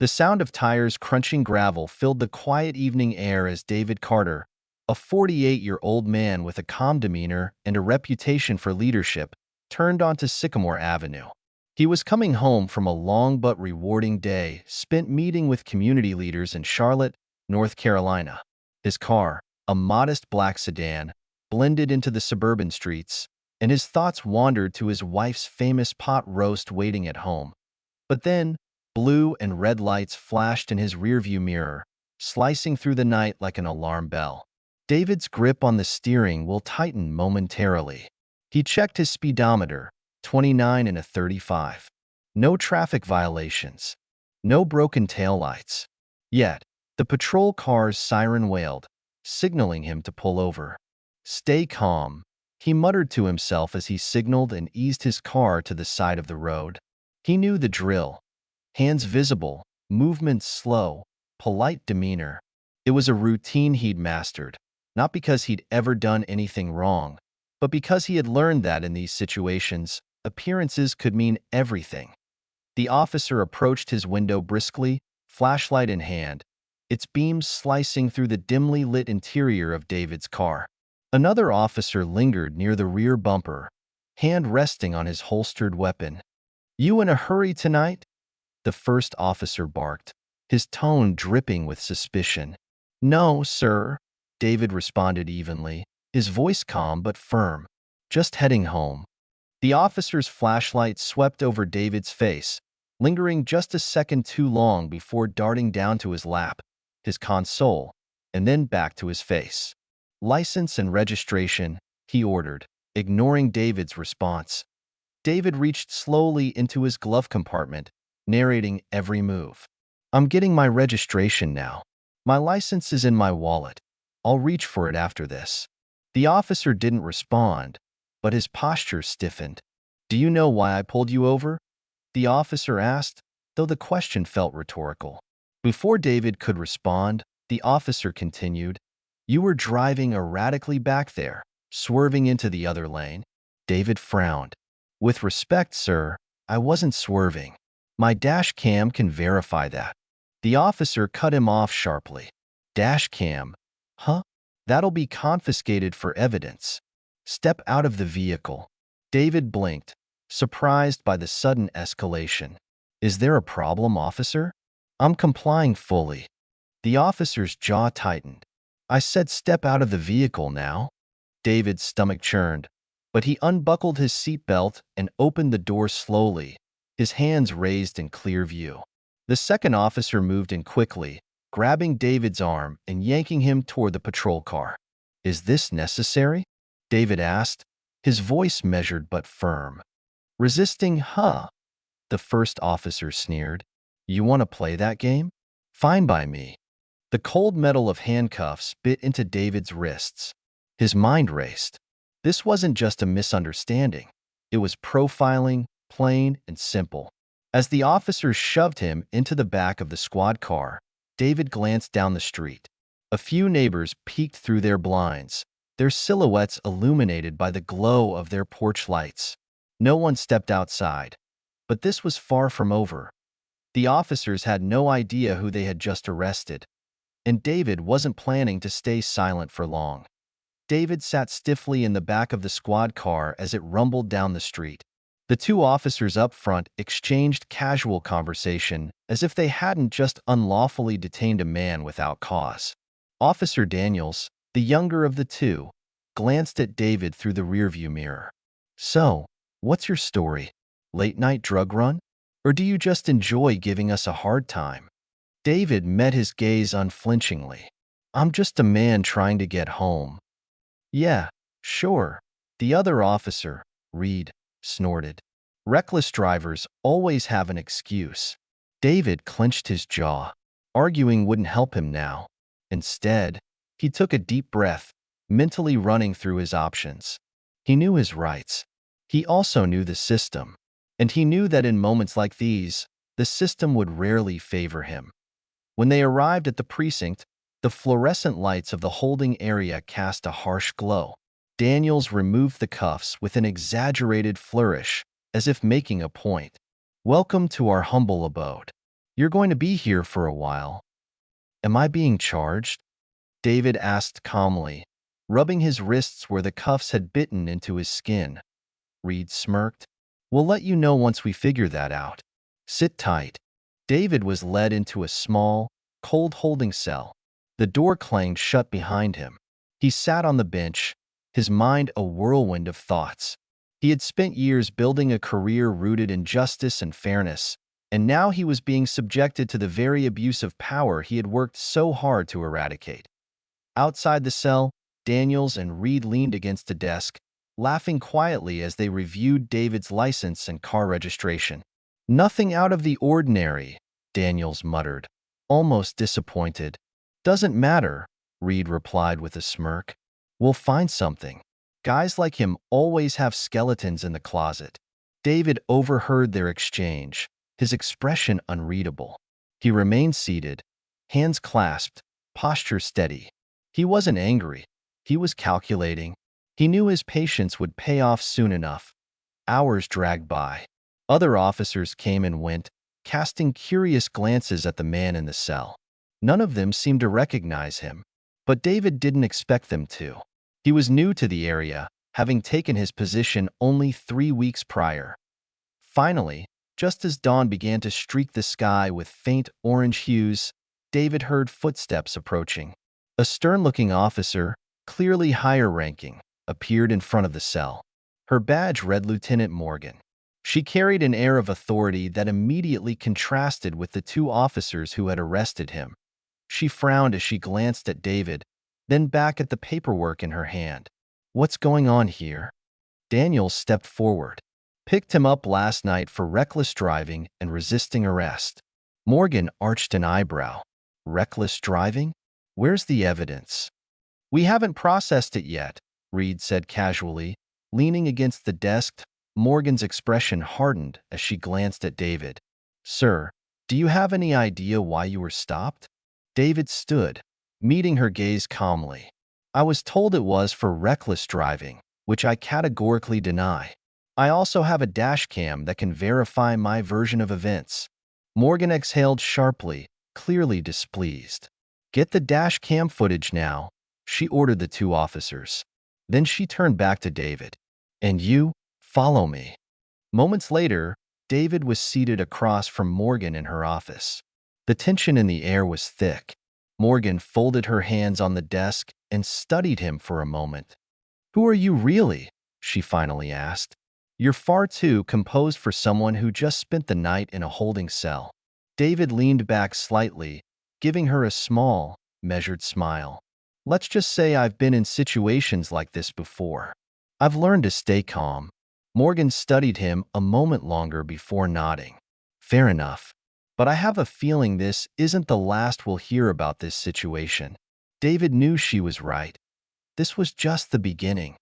The sound of tires crunching gravel filled the quiet evening air as David Carter, a 48-year-old man with a calm demeanor and a reputation for leadership, turned onto Sycamore Avenue. He was coming home from a long but rewarding day spent meeting with community leaders in Charlotte, North Carolina. His car, a modest black sedan, blended into the suburban streets, and his thoughts wandered to his wife's famous pot roast waiting at home. But then, blue and red lights flashed in his rearview mirror, slicing through the night like an alarm bell. David's grip on the steering wheel tightened momentarily. He checked his speedometer, 29 and a 35. No traffic violations. No broken taillights. Yet, the patrol car's siren wailed, signaling him to pull over. "Stay calm," he muttered to himself as he signaled and eased his car to the side of the road. He knew the drill. Hands visible, movements slow, polite demeanor. It was a routine he'd mastered, not because he'd ever done anything wrong, but because he had learned that in these situations, appearances could mean everything. The officer approached his window briskly, flashlight in hand, its beams slicing through the dimly lit interior of David's car. Another officer lingered near the rear bumper, hand resting on his holstered weapon. "You in a hurry tonight?" the first officer barked, his tone dripping with suspicion. "No, sir," David responded evenly, his voice calm but firm. "Just heading home." The officer's flashlight swept over David's face, lingering just a second too long before darting down to his lap, his console, and then back to his face. "License and registration," he ordered, ignoring David's response. David reached slowly into his glove compartment, narrating every move. "I'm getting my registration now. My license is in my wallet. I'll reach for it after this." The officer didn't respond, but his posture stiffened. "Do you know why I pulled you over?" the officer asked, though the question felt rhetorical. Before David could respond, the officer continued, "You were driving erratically back there, swerving into the other lane." David frowned. "With respect, sir, I wasn't swerving. My dash cam can verify that." The officer cut him off sharply. "Dash cam? Huh? That'll be confiscated for evidence. Step out of the vehicle." David blinked, surprised by the sudden escalation. "Is there a problem, officer?" "I'm complying fully." The officer's jaw tightened. "I said step out of the vehicle now." David's stomach churned, but he unbuckled his seatbelt and opened the door slowly, his hands raised in clear view. The second officer moved in quickly, grabbing David's arm and yanking him toward the patrol car. "Is this necessary?" David asked, his voice measured but firm. "Resisting, huh?" the first officer sneered. "You want to play that game? Fine by me." The cold metal of handcuffs bit into David's wrists. His mind raced. This wasn't just a misunderstanding. It was profiling, plain and simple. As the officers shoved him into the back of the squad car, David glanced down the street. A few neighbors peeked through their blinds, their silhouettes illuminated by the glow of their porch lights. No one stepped outside. But this was far from over. The officers had no idea who they had just arrested, and David wasn't planning to stay silent for long. David sat stiffly in the back of the squad car as it rumbled down the street. The two officers up front exchanged casual conversation as if they hadn't just unlawfully detained a man without cause. Officer Daniels, the younger of the two, glanced at David through the rearview mirror. "So, what's your story? Late-night drug run? Or do you just enjoy giving us a hard time?" David met his gaze unflinchingly. "I'm just a man trying to get home." "Yeah, sure." The other officer, Reed, snorted. "Reckless drivers always have an excuse." David clenched his jaw. Arguing wouldn't help him now. Instead, he took a deep breath, mentally running through his options. He knew his rights. He also knew the system. And he knew that in moments like these, the system would rarely favor him. When they arrived at the precinct, the fluorescent lights of the holding area cast a harsh glow. Daniels removed the cuffs with an exaggerated flourish, as if making a point. "Welcome to our humble abode." You're going to be here for a while. Am I being charged? David asked calmly, rubbing his wrists where the cuffs had bitten into his skin. Reed smirked. We'll let you know once we figure that out. Sit tight. David was led into a small, cold holding cell. The door clanged shut behind him. He sat on the bench, his mind a whirlwind of thoughts. He had spent years building a career rooted in justice and fairness, and now he was being subjected to the very abuse of power he had worked so hard to eradicate. Outside the cell, Daniels and Reed leaned against a desk, laughing quietly as they reviewed David's license and car registration. Nothing out of the ordinary, Daniels muttered, almost disappointed. Doesn't matter, Reed replied with a smirk. We'll find something. Guys like him always have skeletons in the closet. David overheard their exchange, his expression unreadable. He remained seated, hands clasped, posture steady. He wasn't angry. He was calculating. He knew his patience would pay off soon enough. Hours dragged by. Other officers came and went, casting curious glances at the man in the cell. None of them seemed to recognize him, but David didn't expect them to. He was new to the area, having taken his position only 3 weeks prior. Finally, just as dawn began to streak the sky with faint orange hues, David heard footsteps approaching. A stern-looking officer, clearly higher-ranking, appeared in front of the cell. Her badge read Lieutenant Morgan. She carried an air of authority that immediately contrasted with the 2 officers who had arrested him. She frowned as she glanced at David, then back at the paperwork in her hand. What's going on here? Daniels stepped forward. Picked him up last night for reckless driving and resisting arrest. Morgan arched an eyebrow. Reckless driving? Where's the evidence? We haven't processed it yet, Reed said casually. Leaning against the desk, Morgan's expression hardened as she glanced at David. Sir, do you have any idea why you were stopped? David stood, meeting her gaze calmly. I was told it was for reckless driving, which I categorically deny. I also have a dash cam that can verify my version of events. Morgan exhaled sharply, clearly displeased. Get the dash cam footage now, she ordered the 2 officers. Then she turned back to David. And you, follow me. Moments later, David was seated across from Morgan in her office. The tension in the air was thick. Morgan folded her hands on the desk and studied him for a moment. Who are you really? She finally asked. You're far too composed for someone who just spent the night in a holding cell. David leaned back slightly, giving her a small, measured smile. Let's just say I've been in situations like this before. I've learned to stay calm. Morgan studied him a moment longer before nodding. Fair enough. But I have a feeling this isn't the last we'll hear about this situation. David knew she was right. This was just the beginning.